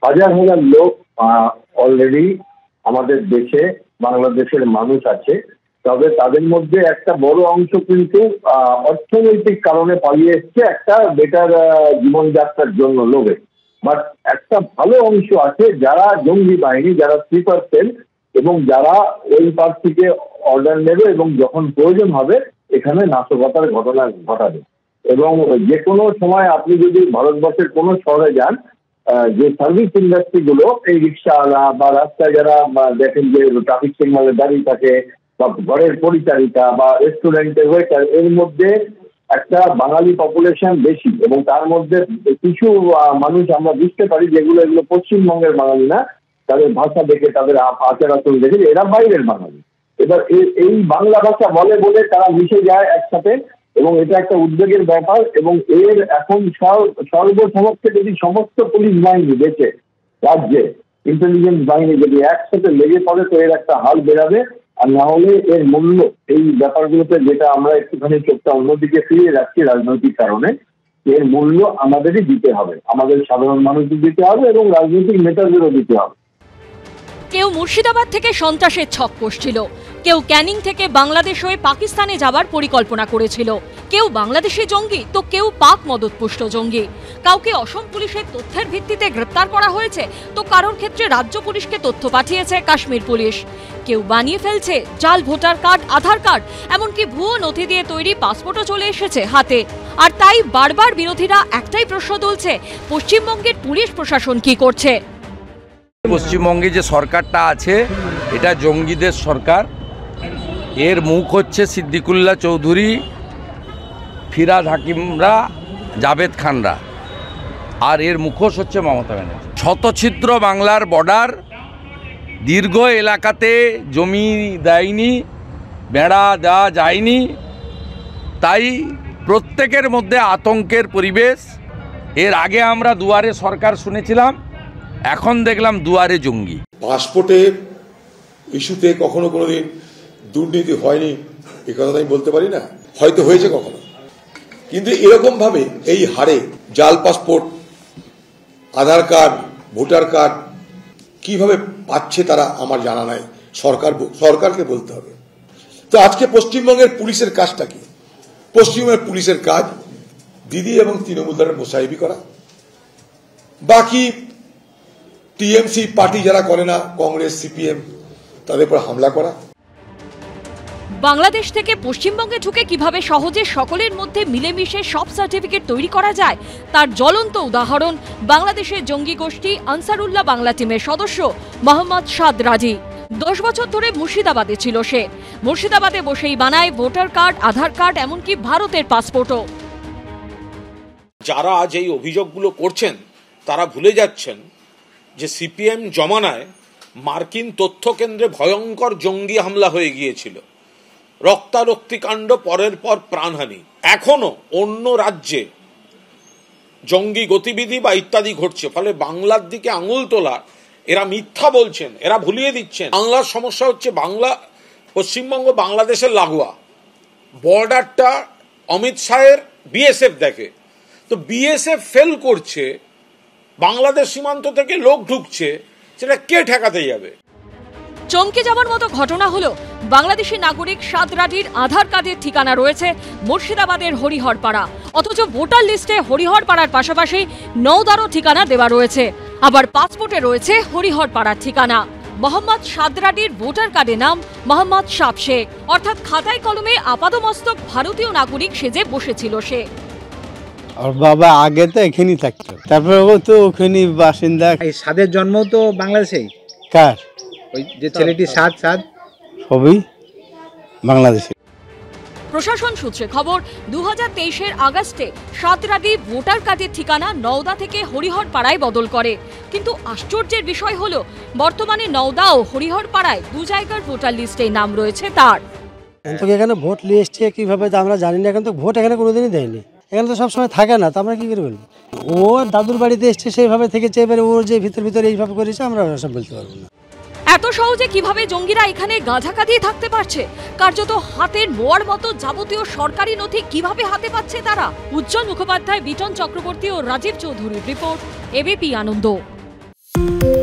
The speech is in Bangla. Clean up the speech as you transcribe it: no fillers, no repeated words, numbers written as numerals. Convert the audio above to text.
হাজার হাজার লোক অলরেডি আমাদের দেশে বাংলাদেশের মানুষ আছে, তবে তাদের মধ্যে একটা বড় অংশ কিন্তু অর্থনৈতিক কারণে পালিয়ে এসছে একটা বেটার জীবনযাত্রার জন্য লোভে। বাট একটা ভালো অংশ আছে যারা জঙ্গি বাহিনী, যারা স্লিপার সেল, এবং যারা ওই পার থেকে অর্ডার নেবে এবং যখন প্রয়োজন হবে এখানে নাশকতার ঘটনা ঘটাবে। এবং যে কোনো সময় আপনি যদি ভারতবর্ষের কোনো শহরে যান, যে সার্ভিস ইন্ডাস্ট্রি গুলো, এই রিক্সাওয়ালা বা রাস্তায় যারা দেখেন যে ট্রাফিক সিগন্যালে দাঁড়িয়ে থাকে, বা ঘরের পরিচারিকা বা রেস্টুরেন্টের ওয়েটার, এর মধ্যে একটা বাঙালি পপুলেশন বেশি, এবং তার মধ্যে কিছু মানুষ আমরা বুঝতে পারি যেগুলো এগুলো পশ্চিমবঙ্গের বাঙালি না, তাদের ভাষা দেখে, তাদের আচার আচরণ দেখে এরা বাইরের বাঙালি। এবার এই বাংলা ভাষা বলে বলে তারা মিশে যায় একসাথে, এবং এটা একটা উদ্বেগের ব্যাপার। এবং এর এখন সর্বসমক্ষে যদি সমস্ত পুলিশ বাহিনী দেশে, রাজ্যে ইন্টেলিজেন্স বাহিনী যদি একসাথে লেগে পড়ে তো এর একটা হাল বেরাবে। আর না হলে এর মূল্য এই ব্যাপারগুলোতে, যেটা আমরা একটুখানি চোখটা অন্যদিকে ফিরিয়ে রাখছি রাজনৈতিক কারণে, এর মূল্য আমাদেরই দিতে হবে, আমাদের সাধারণ মানুষদের দিতে হবে এবং রাজনৈতিক নেতাদেরও দিতে হবে। কেউ মুর্শিদাবাদ থেকে সন্ত্রাসের ছক কষছিল, কেউ ক্যানিং থেকে বাংলাদেশ হয়ে পাকিস্তানে যাবার পরিকল্পনা করেছিল, কেউ বাংলাদেশি জঙ্গি তো কেউ পাক মদতপুষ্ট জঙ্গি। কাউকে অসম পুলিশের তথ্যের ভিত্তিতে গ্রেপ্তার করা হয়েছে, তো কারোর ক্ষেত্রে রাজ্য পুলিশকে তথ্য পাঠিয়েছে কাশ্মীর পুলিশ। কেউ বানিয়ে ফেলছে জাল ভোটার কার্ড, আধার কার্ড, এমনকি ভুয়ো নথি দিয়ে তৈরি পাসপোর্টও চলে এসেছে হাতে। আর তাই বারবার বিরোধীরা একটাই প্রশ্ন তুলছে, পশ্চিমবঙ্গের পুলিশ প্রশাসন কি করছে? পশ্চিমবঙ্গে যে সরকারটা আছে এটা জঙ্গিদের সরকার। এর মুখ হচ্ছে সিদ্দিকুল্লাহ চৌধুরী, ফিরাদ হাকিমরা, জাভেদ খানরা, আর এর মুখোশ হচ্ছে মমতা ব্যানার্জি। শতছিদ্র বাংলার বর্ডার, দীর্ঘ এলাকাতে জমি দেয়নি, বেড়া দেওয়া যায়নি, তাই প্রত্যেকের মধ্যে আতঙ্কের পরিবেশ। এর আগে আমরা দুয়ারে সরকার শুনেছিলাম, এখন দেখলাম দুয়ারে জঙ্গি। পাসপোর্টের ইস্যুতে কখনো কোনোদিন দুর্নীতি হয়নি এ কথা আমি বলতে পারি না, হয়তো হয়েছে কখনো, কিন্তু এরকম ভাবে এই হারে জাল পাসপোর্ট, আধার কার্ড, ভোটার কার্ড কিভাবে পাচ্ছে তারা আমার জানা নাই, সরকারকে বলতে হবে। তো আজকে পশ্চিমবঙ্গের পুলিশের কাজটা কি? পশ্চিমবঙ্গের পুলিশের কাজ দিদি এবং তৃণমূল দলের মোসাহেবি করা, বাকি টিএমসি পার্টি যারা করে না, কংগ্রেস, সিপিএম, তাদের উপর হামলা করা। বাংলাদেশ থেকে পশ্চিমবঙ্গে ঢুকে কিভাবে সহজে সকলের মধ্যে মিলেমিশে সব সার্টিফিকেট তৈরি করা যায় তার জ্বলন্ত উদাহরণ বাংলাদেশের জঙ্গি গোষ্ঠী আনসারুল্লাহ বাংলা টিমের সদস্য মোহাম্মদ সাদ রাজি। 10 বছর ধরে মুর্শিদাবাদে ছিল সে। মুর্শিদাবাদে বসেই বানায় ভোটার কার্ড, আধার কার্ড, এমনকি ভারতের পাসপোর্টও। যারা আজ এই অভিযোগগুলো করছেন তারা ভুলে যাচ্ছেন যে সিপিএম জমানায় মার্কিন তথ্য কেন্দ্রে ভয়ঙ্কর জঙ্গি হামলা হয়ে গিয়েছিল, রক্তারক্তি কাণ্ড, পরের পর প্রাণহানি। এখনো অন্য রাজ্যে জঙ্গি গতিবিধি বা ইত্যাদি ঘটছে, ফলে বাংলার দিকে আঙুল তোলা, এরা মিথ্যা বলছেন, এরা ভুলিয়ে দিচ্ছেন। বাংলার সমস্যা হচ্ছে পশ্চিমবঙ্গ বাংলাদেশের লাগোয়া, বর্ডারটা অমিত শাহের বিএসএফ দেখে, তো বিএসএফ ফেল করছে, বাংলাদেশ সীমান্ত থেকে লোক ঢুকছে, সেটা কে ঠেকাতে যাবে? চমকে যাওয়ার মতো ঘটনা হলো বাংলাদেশি নাগরিক সাদ রাজির আধার কার্ডের ঠিকানা রয়েছে মুর্শিদাবাদের হরিহরপাড়া, অথচ ভোটার লিস্টে হরিহরপাড়ার পাশাপাশি নওদারও ঠিকানা দেওয়া রয়েছে, আবার পাসপোর্টে রয়েছে হরিহরপাড়ার ঠিকানা। মোহাম্মদ সাদ রাজির ভোটার কার্ডে নাম মোহাম্মদ সাব শেখ, অর্থাৎ খাতায় কলমে আপাদমস্তক ভারতীয় নাগরিক সেজে বসেছিল সে। আর বাবা আগে তো এখানেই থাকতো, তারপরে ও তো ওখানে বাসিন্দা। এই সাদের জন্ম তো বাংলাদেশেই। কার? ওই যে ছেলেটি সাদ সবই বাংলাদেশে। প্রশাসন সূত্রে খবর, 2023-এর আগস্টে সাদ রাজি ভোটার কার্ডের ঠিকানা নওদা থেকে হরিহরপাড়ায় বদল করে, কিন্তু আশ্চর্যের বিষয় হলো বর্তমানে নওদা ও হরিহরপাড়ায় দু জায়গার ভোটার লিস্টে নাম রয়েছে তার। এখানে ভোট লিস্টে কিভাবে আমরা জানি না, এখন তো ভোট এখানে কোনোদিনই দেয়নি, এখানে তো সবসময় থাকে না, তো আমরা কি করে বলবো? ও দাদুর বাড়িতে এসছে সেইভাবে থেকেছে, এবারে ওর যে ভিতরে এইভাবে করেছে আমরা সব বলতে পারবো না। এত সহজে কিভাবে জঙ্গিরা এখানে গাঁজা কাঁদিয়ে থাকতে পারছে? কার্যত হাতের মোয়ার মতো যাবতীয় সরকারি নথি কিভাবে হাতে পাচ্ছে তারা? উজ্জ্বল মুখোপাধ্যায়, বিটন চক্রবর্তী ও রাজীব চৌধুরীর রিপোর্ট, এবিপি আনন্দ। নিউজ।